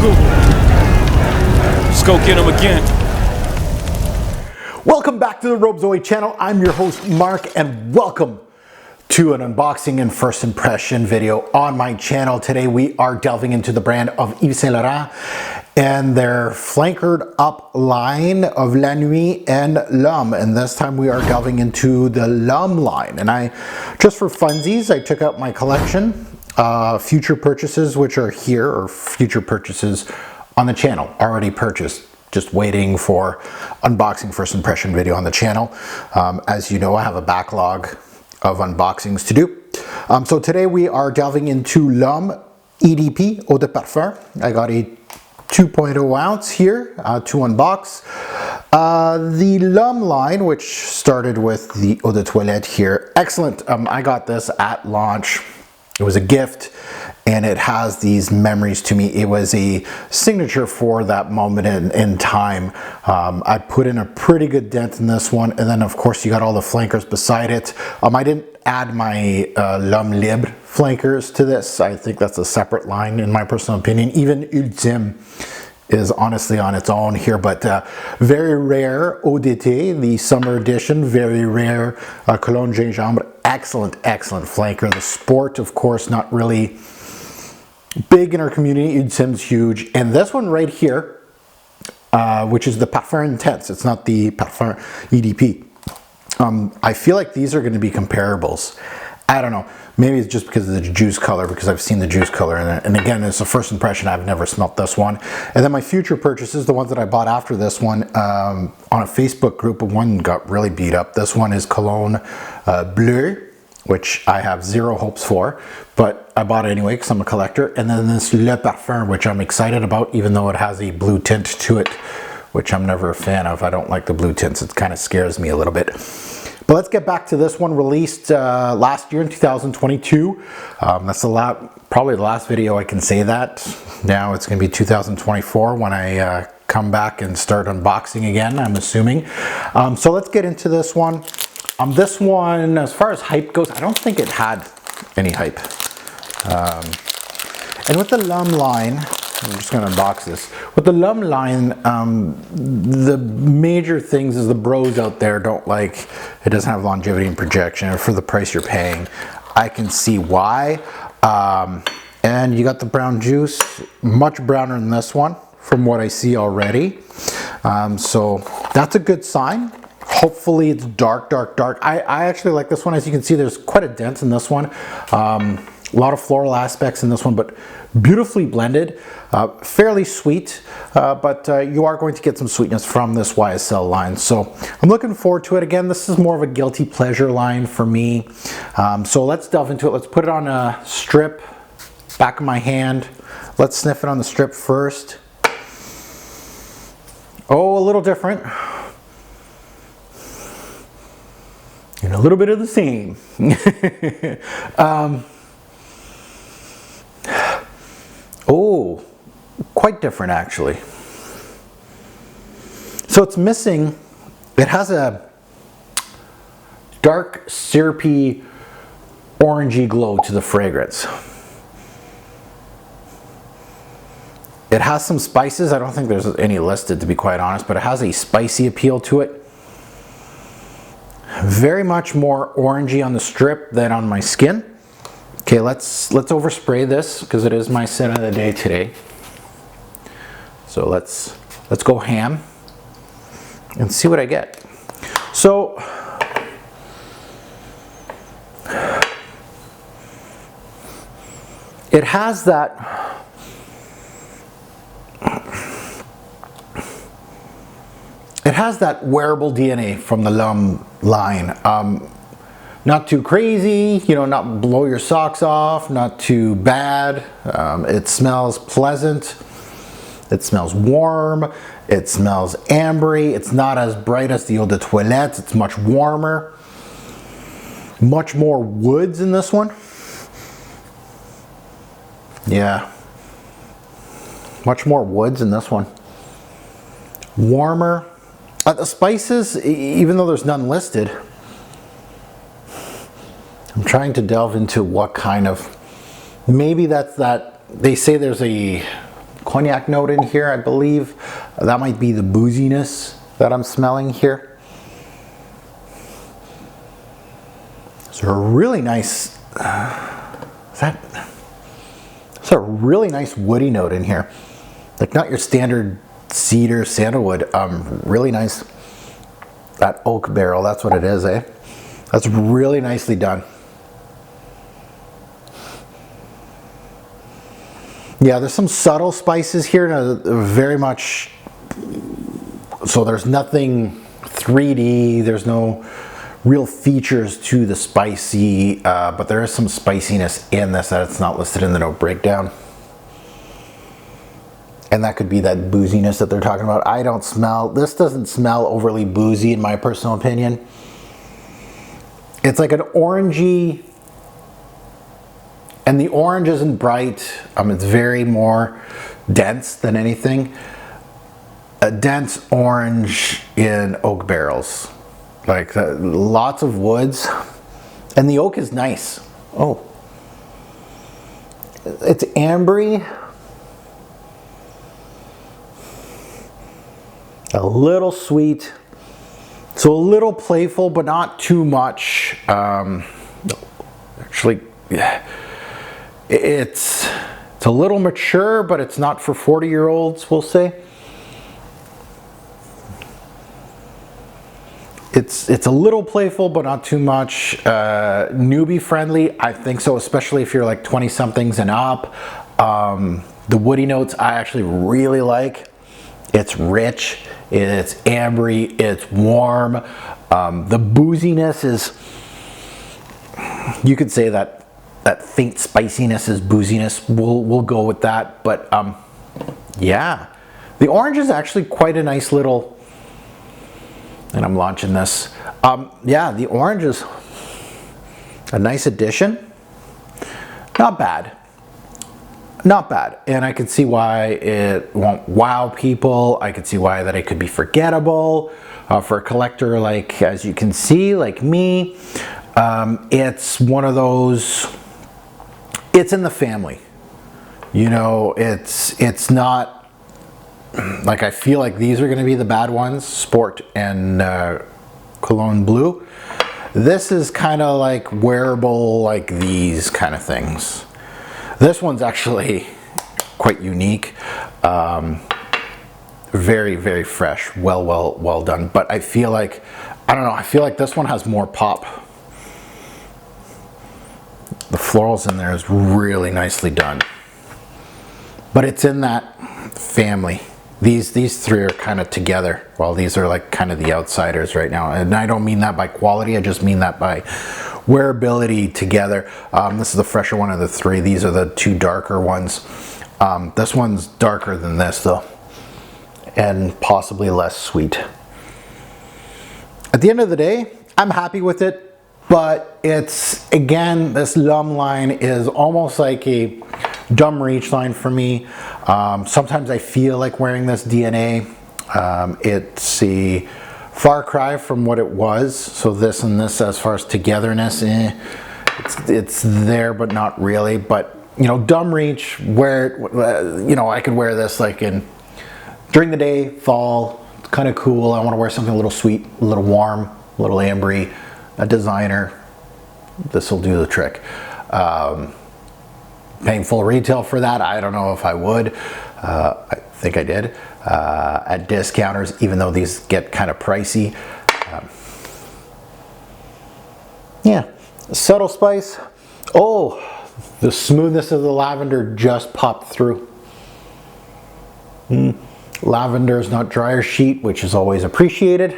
Google. Let's go get him again. Welcome back to the Robe Zoe channel. I'm your host Mark, and welcome to an unboxing and first impression video on my channel. Today we are delving into the brand of Yves Saint Laurent and their flankered up line of La Nuit and L'Homme. And this time we are delving into the L'Homme line. And I, just for funsies, I took out my collection, future purchases which are here, or future purchases on the channel, already purchased. Just waiting for unboxing first impression video on the channel. As you know, I have a backlog of unboxings to do. So today we are delving into L'Homme EDP Eau de Parfum. I got a 2.0 ounce here to unbox. The L'Homme line, which started with the Eau de Toilette here. Excellent. I got this at launch. It was a gift, and it has these memories to me. It was a signature for that moment in time. I put in a pretty good dent in this one, and then of course you got all the flankers beside it. I didn't add my L'Homme Libre flankers to this. I think that's a separate line in my personal opinion. Even Ultime is honestly on its own here, but very rare Eau d'été, the summer edition, very rare Cologne Gingembre, excellent flanker. The Sport, of course, not really big in our community. Ultime's huge, and this one right here, which is the Parfum Intense, it's not the Parfum EDP. I feel like these are going to be comparables. I don't know. Maybe it's just because of the juice color, because I've seen the juice color in it. And again, it's a first impression. I've never smelt this one. And then my future purchases, the ones that I bought after this one, on a Facebook group, one got really beat up. This one is Cologne Bleu, which I have zero hopes for, but I bought it anyway because I'm a collector. And then this Le Parfum, which I'm excited about, even though it has a blue tint to it, which I'm never a fan of. I don't like the blue tints. It kind of scares me a little bit. But let's get back to this one, released last year in 2022. That's probably the last video I can say that. Now it's going to be 2024 when I come back and start unboxing again, I'm assuming. So let's get into this one. This one, as far as hype goes, I don't think it had any hype. And with the L'Homme line, I'm just going to unbox this. With the L'Homme line, the major things is the bros out there don't like, it doesn't have longevity and projection, and for the price you're paying, I can see why. And you got the brown juice, much browner than this one from what I see already. So that's a good sign. Hopefully it's dark. I actually like this one. As you can see, there's quite a dent in this one. A lot of floral aspects in this one, but beautifully blended, fairly sweet, but you are going to get some sweetness from this YSL line. So I'm looking forward to it. Again, this is more of a guilty pleasure line for me. So let's delve into it. Let's put it on a strip, back of my hand. Let's sniff it on the strip first. Oh, a little different. And a little bit of the same. Oh, quite different actually. So it's missing, it has a dark syrupy orangey glow to the fragrance. It has some spices. I don't think there's any listed, to be quite honest, but it has a spicy appeal to it. Very much more orangey on the strip than on my skin. Okay, let's overspray this because it is my scent of the day today. So let's go ham and see what I get. So it has that wearable DNA from the L'Homme line. Not too crazy, you know, not blow your socks off, not too bad. It smells pleasant. It smells warm. It smells ambery. It's not as bright as the Eau de Toilette. It's much warmer. Much more woods in this one. Yeah. Much more woods in this one. Warmer. The spices, even though there's none listed, I'm trying to delve into what kind of, maybe that's that, they say there's a cognac note in here, I believe. That might be the booziness that I'm smelling here. So a really nice, it's a really nice woody note in here. Like not your standard cedar, sandalwood, really nice. That oak barrel, that's what it is, eh? That's really nicely done. Yeah, there's some subtle spices here, very much, so there's nothing 3D, there's no real features to the spicy, but there is some spiciness in this that it's not listed in the note breakdown. And that could be that booziness that they're talking about. I don't smell, this doesn't smell overly boozy in my personal opinion. It's like an orangey, and the orange isn't bright. It's very more dense than anything. A dense orange in oak barrels. Like lots of woods. And the oak is nice. Oh. It's ambery. A little sweet. So a little playful, but not too much. Actually, yeah. It's a little mature, but it's not for 40-year-olds, we'll say. It's a little playful, but not too much. Newbie friendly, I think so, especially if you're like 20-somethings and up. The woody notes I actually really like. It's rich, it's ambery, it's warm. The booziness is, you could say that faint spiciness is booziness. We'll go with that. But yeah, the orange is actually quite a nice little, and I'm launching this. Yeah, the orange is a nice addition. Not bad. Not bad. And I could see why it won't wow people. I could see why that it could be forgettable for a collector, like, as you can see, like me. It's one of those, it's in the family. You know, it's not, like, I feel like these are going to be the bad ones, Sport and Cologne Blue. This is kind of like wearable, like these kind of things. This one's actually quite unique. Very, very fresh, well done. But I feel like, I don't know, I feel like this one has more pop. The florals in there is really nicely done. But it's in that family. These three are kind of together, while these are like kind of the outsiders right now. And I don't mean that by quality, I just mean that by wearability together. This is the fresher one of the three. These are the two darker ones. This one's darker than this though, and possibly less sweet. At the end of the day, I'm happy with it. But it's, again, this L'Homme line is almost like a dumb reach line for me. Sometimes I feel like wearing this DNA. It's a far cry from what it was. So this and this, as far as togetherness, it's there, but not really. But, you know, dumb reach, wear it, you know, I could wear this like during the day, fall, it's kind of cool. I want to wear something a little sweet, a little warm, a little ambery. A designer, this will do the trick. Paying full retail for that, I don't know if I would. I think I did. At discounters, even though these get kind of pricey. Yeah, subtle spice. Oh, the smoothness of the lavender just popped through. Lavender is not dryer sheet, which is always appreciated.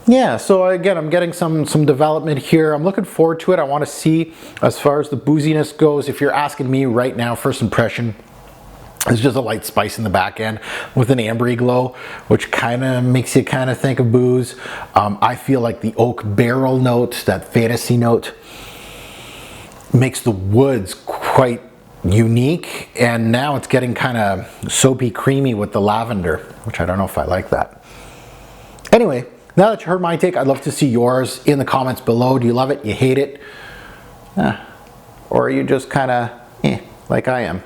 Yeah, so again, I'm getting some development here. I'm looking forward to it. I want to see, as far as the booziness goes, if you're asking me right now, first impression, it's just a light spice in the back end with an ambery glow, which kind of makes you kind of think of booze. I feel like the oak barrel note, that fantasy note, makes the woods quite unique. And now it's getting kind of soapy creamy with the lavender, which I don't know if I like that. Anyway, now that you heard my take, I'd love to see yours in the comments below. Do you love it? You hate it? Or are you just kind of like I am?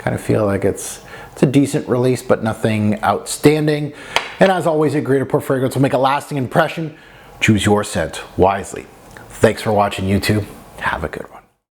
Kind of feel like it's a decent release, but nothing outstanding. And as always, a great pour fragrance will make a lasting impression. Choose your scent wisely. Thanks for watching, YouTube. Have a good one.